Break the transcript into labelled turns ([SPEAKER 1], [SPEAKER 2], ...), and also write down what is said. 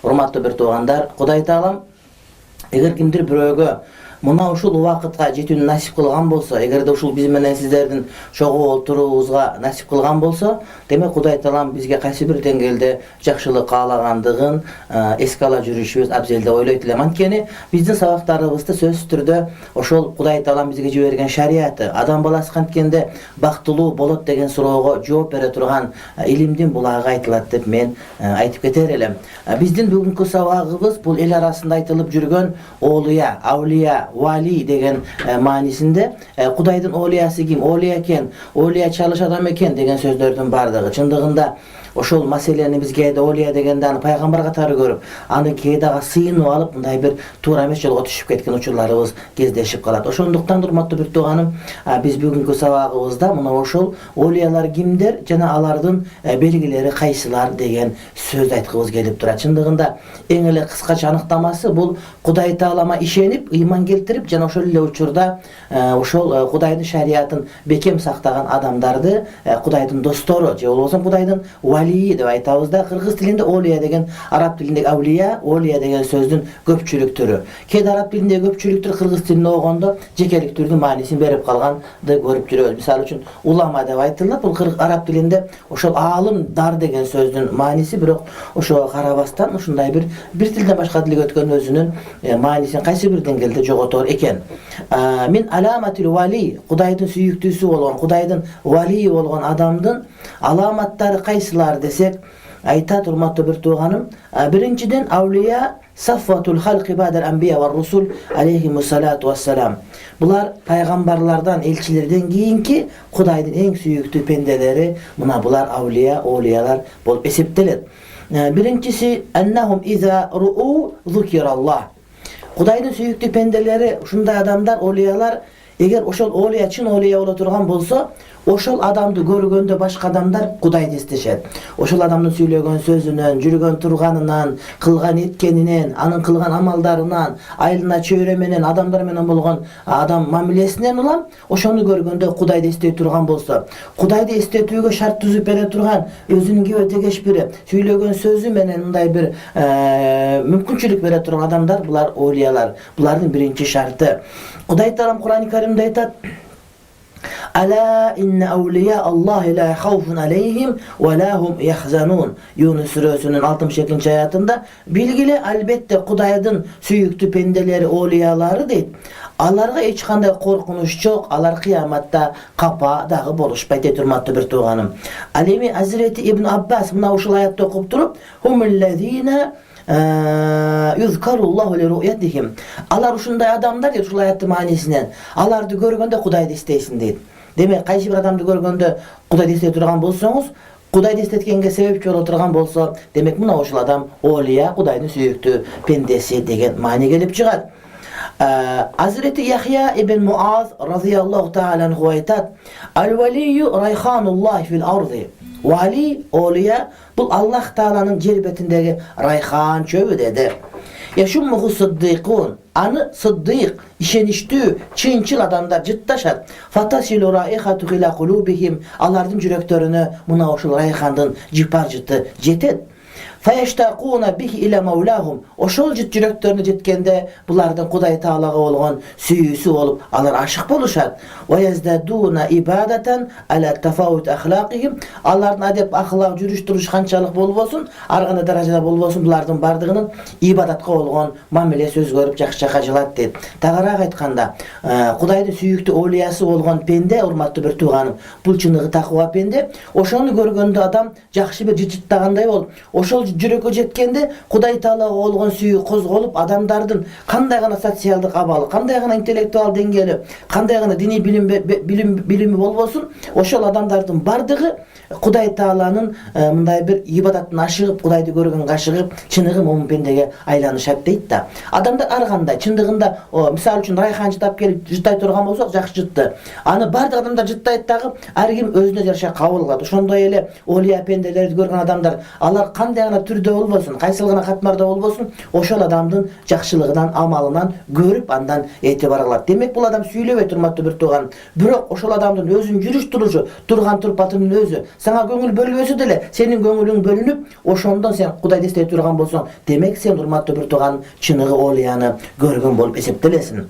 [SPEAKER 1] Урматтуу бир туугандар, Кудай Таалам эгер кимдир бирөөгө мына ушул убакытка жетүүнү насип кылган болсо, эгерде ушул биз менен сиздердин чогуу олтуруубузга насип кылган болсо, демек Кудай Таалам бизге кайсы бир деңгээлде жакшылык каалагандыгын эске ала жүрүшүбүз абзел деп ойлойт элем. Анткени биздин сабактарыбызда сөзсүз түрдө ошол Кудай Таалам бизге жиберген шарияты, адам баласы канткенде бактылуу болот деген суроого жооп бере турган илимдин булагы айтылат деп мен айтып кетер элем. Биздин бүгүнкү сабагыбыз бул эл арасында айтылып жүргөн оолуя, аулия, вали деген маанисинде Кудайдын оолуясы ким, оолуя экен, оолуя чалыш адам экен деген сөздөрдүн бардыгы. Чындыгында ошол маселени биз кээде оолуя дегенде аны пайгамбар катары көрүп, аны кээдага сыйынып алып, мындай бир туура эмес жолго түшүп кеткен учурларыбыз кездешип калат. Ошондуктан урматтуу бир тууганым, биз бүгүнкү сабагыбызда мына ошол оолуялар кимдер жана алардын белгилери кайсылар деген сөз айткыбыз келип турат. Чындыгында эң эле кыскача аныктамасы бул Кудай Таалама ишенип, ыйман келтирип жана ошол эле учурда ошол Кудайдын шариятын бекем сактаган адамдарды Кудайдын достору же болбосо Кудайдын валии деп айтабыз да. Кыргыз тилинде оолуя деген, араб тилиндеги аулия, оолуя деген сөздүн көпчүлүк түрү. Кээде араб тилиндеги көпчүлүк түр кыргыз тилинде окугондо жекелик түрдүн маанисин берип калганды көрүп жүрөбүз. Мисалы үчүн улама деп айтылат. Бул араб тилинде ошол аалым, дар деген сөздүн мааниси, бирок ошого карабастан ушундай бир тилден башка тилге өткөн өзүнүн маанисин кайсы бир деңгээлде жоготор экен. Мин аламатил вали, Кудайдын сүйүктүүсү болгон, Кудайдын валии болгон адамдын аламаттары кайсылар десек, айтат урматтуу бир тууганым, биринчиден аулия сафватул халқи бадал анбия ва русул алейхимуссалату вассалам. Булар пайгамбарлардан, элчилерден кийинки Кудайдын эң сүйүктүү пенделери, мына булар аулия, оолуялар болуп эсептелет. Биринчиси аннахум иза руу зукираллах. Кудайдын сүйүктүү пенделери, ушундай адамдар, оолуялар, эгер ошол оолуя чын оолуя боло турган болсо, ошол адамды көргөндө башка адамдар Кудайды эстешет. Ошол адамдын сүйлөгөн сөзүнөн, жүргөн турганынан, кылган эткенинен, анын кылган амалдарынан, айылына чөйрө менен, адамдар менен болгон адам мамилесинен улам, ошону көргөндө Кудайды эстей турган болсо, Кудайды эстетүүгө шарт түзүп бере турган, өзүнүн кээ тегеш бири сүйлөгөн сөзү менен мындай бир мүмкүнчүлүк бере турган адамдар, булар оолуялар. Булардын биринчи шарты. Кудай Таалам Кур'ан-ы Каримде айтат: Ала инна аулия Аллахи ла хауфун алейхим ва ла хум яхзанун. Юнус сүрөсүнүн 62-нчи аятында билгиле, албетте Кудайдын сүйүктүү пенделери, оолуялары дейт, аларга эч кандай коркунуч жок, алар кыяматта капа дагы болушпайт дейт урматтуу бир тууганым. Ал эми Азирети Ибн Аббас мына ушул аятты окуп туруп, хумуллазина юзкаруллаху ли ру'ятихим. Алар ушундай адамдар, ушул аяттын маанисинен, аларды көргөндө Кудайды эстейсиң дейт. Демек, кайсы бир адамды көргөндө Кудайды эстей турган болсоңуз, Кудайды эстеткенге себепчи боло турган болсо, демек мына ошол адам оолуя, Кудайдын сүйүктүү пендеси деген маани келип чыгат. Азирети Яхья ибн Муаз разияллаху таала анху айтат: Ал-валию райхануллахи фил арди. Вали, оолуя, бул Аллах Тааланын жер бетиндеги райхан чөбү деди. Яшуммуху сиддикун. Аны сиддик, ишеништүү, чынчыл адамдар жытташат. Фатасилу раихату ила кулубихим. Алардын жүрөктөрүнө мына ошол райхандын жыпар жыты жетет. Фаяштакуна бихи иля маулахум. Ошол жыт жүрөктөрүнө жеткенде булардын Кудай Таалага болгон сүйүүсү болуп, алар ашык болушат. Ва яздадуна ибадатан ала тафаут ахлaqihim. Алардын адеп, ахлак, жүрүш туруш канчалык болбосун, ар кандай даражада болбосун, булардын бардыгынын ибадатка болгон мамилеси өзгөрүп жакшы жылат дейт. Тагыраак айтканда, Кудайдын сүйүктүү оолуясы болгон пенде, урматтуу бир тууганым, бул чыныгы такыба пенде, ошону көргөндө адам жакшы бир жыттагандай болуп, ошол жүрөккө жеткенде Кудай Таалага болгон сүйүү козголуп, адамдардын кандай гана социалдык абалы, кандай гана интеллектуал деңгээли, кандай гана диний билими болбосун, ошол адамдардын бардыгы Кудай Тааланын мындай бир ибадаттын ашыгып, Кудайды көргөнгө ашыгып, чыныгы момун пендеге айланышат дейт да. Адамдар ар кандай, чындыгында, мисалы үчүн райхан жытап келип жыттай турган болсок, жакшы жытты. Аны бардык адамдар жыттайт дагы, ар ким өзүнө жараша кабыл кылат. Ошондой эле оолуя пенделерди көргөн адамдар, алар кандай гана түрдө болбосун, кайсыл гана катмарда болбосун, ошол адамдын жакшылыгынан, амалынан көрүп, андан этибар кылат. Демек, бул адам сүйлөбөй урматтуу бир тууган, бирок ошол адамдын өзүнүн жүрүш турушу, турган турпатынын өзү, sana көңүл бөлбөсө деле senin көңүлүң бөлүнүп, ошондон sen Кудайды эстей турган болсоң, демек sen урматтуу бир тууган чыныгы Олияны көргөн болуп эсептелесиң.